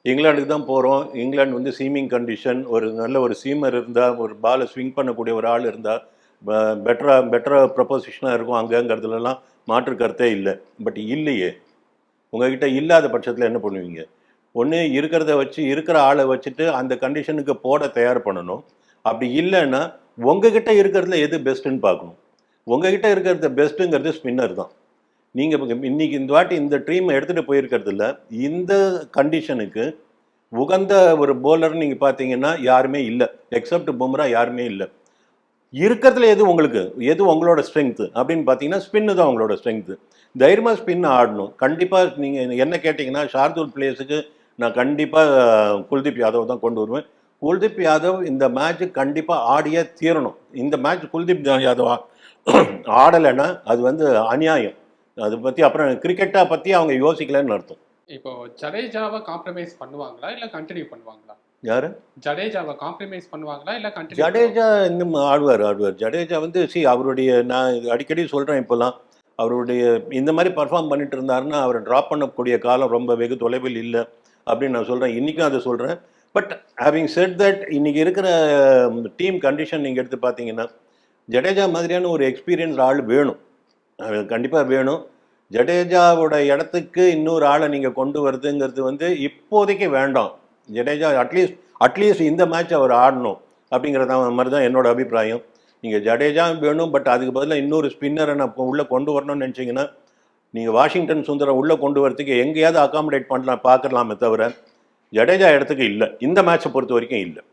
இங்கிலாந்துக்கு தான் போகிறோம். இங்கிலாந்து வந்து சீமிங் கண்டிஷன், ஒரு நல்ல ஒரு சீமர் இருந்தால், ஒரு பாலை ஸ்விங் பண்ணக்கூடிய ஒரு ஆள் இருந்தால் பெட்டராக ப்ரப்போசிஷனாக இருக்கும் அங்கேங்கிறதுலலாம் மாற்று கருத்தே இல்லை. பட் இல்லையே, உங்ககிட்ட இல்லாத பட்சத்தில் என்ன பண்ணுவீங்க? ஒன்று இருக்கிறத வச்சு இருக்கிற ஆளை வச்சுட்டு அந்த கண்டிஷனுக்கு போட தயார் பண்ணணும். அப்படி இல்லைன்னா உங்ககிட்ட இருக்கிறதுல எது பெஸ்ட்டுன்னு பார்க்கணும். உங்ககிட்ட இருக்கிறது பெஸ்ட்டுங்கிறது ஸ்பின்னர் தான். நீங்கள் இன்னைக்கு இந்த வாட்டி இந்த ட்ரீம் எடுத்துகிட்டு போயிருக்கிறதுல இந்த கண்டிஷனுக்கு உகந்த ஒரு போலர்னு நீங்கள் பார்த்தீங்கன்னா யாருமே இல்லை, எக்ஸப்ட் பும்ரா யாருமே இல்லை. இருக்கிறதுல எது உங்களோட ஸ்ட்ரென்த்து அப்படின்னு பார்த்தீங்கன்னா ஸ்பின்னு தான் உங்களோட ஸ்ட்ரென்த்து. தைரியமாக ஸ்பின் ஆடணும். கண்டிப்பாக நீங்கள் என்ன கேட்டிங்கன்னா ஷார்துல் பிளேஸுக்கு நான் கண்டிப்பாக குல்தீப் யாதவ் தான் கொண்டு வருவேன். குல்தீப் யாதவ் இந்த மேட்ச்சு கண்டிப்பாக ஆடியே தீரணும். இந்த மேட்ச் குல்தீப் யாதவ் ஆடலைன்னா அது வந்து அநியாயம். அதை பற்றி அப்புறம் கிரிக்கெட்டை பற்றி அவங்க யோசிக்கலன்னு அர்த்தம். இப்போ ஜடேஜாவை காம்ப்ரமைஸ் பண்ணுவாங்களா இல்லை கண்டினியூ பண்ணுவாங்களா? யாரு? ஜடேஜாவை காம்ப்ரமைஸ் பண்ணுவாங்களா இல்லை கண்டினியூ? ஜடேஜா இன்னும் ஆடுவார். ஜடேஜா வந்து அவருடைய, நான் அடிக்கடி சொல்கிறேன் இப்போல்லாம், அவருடைய இந்த மாதிரி பர்ஃபார்ம் பண்ணிட்டு இருந்தாருன்னா அவரை ட்ராப் பண்ணக்கூடிய காலம் ரொம்ப வெகு தொலைவில் இல்லை அப்படின்னு நான் சொல்கிறேன். இன்றைக்கும் அதை சொல்கிறேன். பட் ஹேவிங் செட் தட், இன்றைக்கி இருக்கிற டீம் கண்டிஷன் நீங்கள் எடுத்து பார்த்தீங்கன்னா ஜடேஜா மாதிரியான ஒரு எக்ஸ்பீரியன்ஸ் ஆள் வேணும், கண்டிப்பாக வேணும். ஜடேஜாவோட இடத்துக்கு இன்னொரு ஆளை நீங்கள் கொண்டு வருதுங்கிறது வந்து இப்போதைக்கு வேண்டாம். ஜடேஜா அட்லீஸ்ட் இந்த மேட்ச் அவர் ஆடணும் அப்படிங்கிறத மாதிரி தான் என்னோட அபிப்பிராயம். நீங்கள் ஜடேஜா வேணும், பட் அதுக்கு பதிலாக இன்னொரு ஸ்பின்னரை நான் உள்ளே கொண்டு வரணும்னு நினச்சிங்கன்னா நீங்கள் வாஷிங்டன் சுந்தரம் உள்ளே கொண்டு வரத்துக்கு எங்கேயாவது அகாமடேட் பண்ணலாம் பார்க்கலாமே தவிர ஜடேஜா இடத்துக்கு இல்லை, இந்த மேட்சை பொறுத்த வரைக்கும் இல்லை.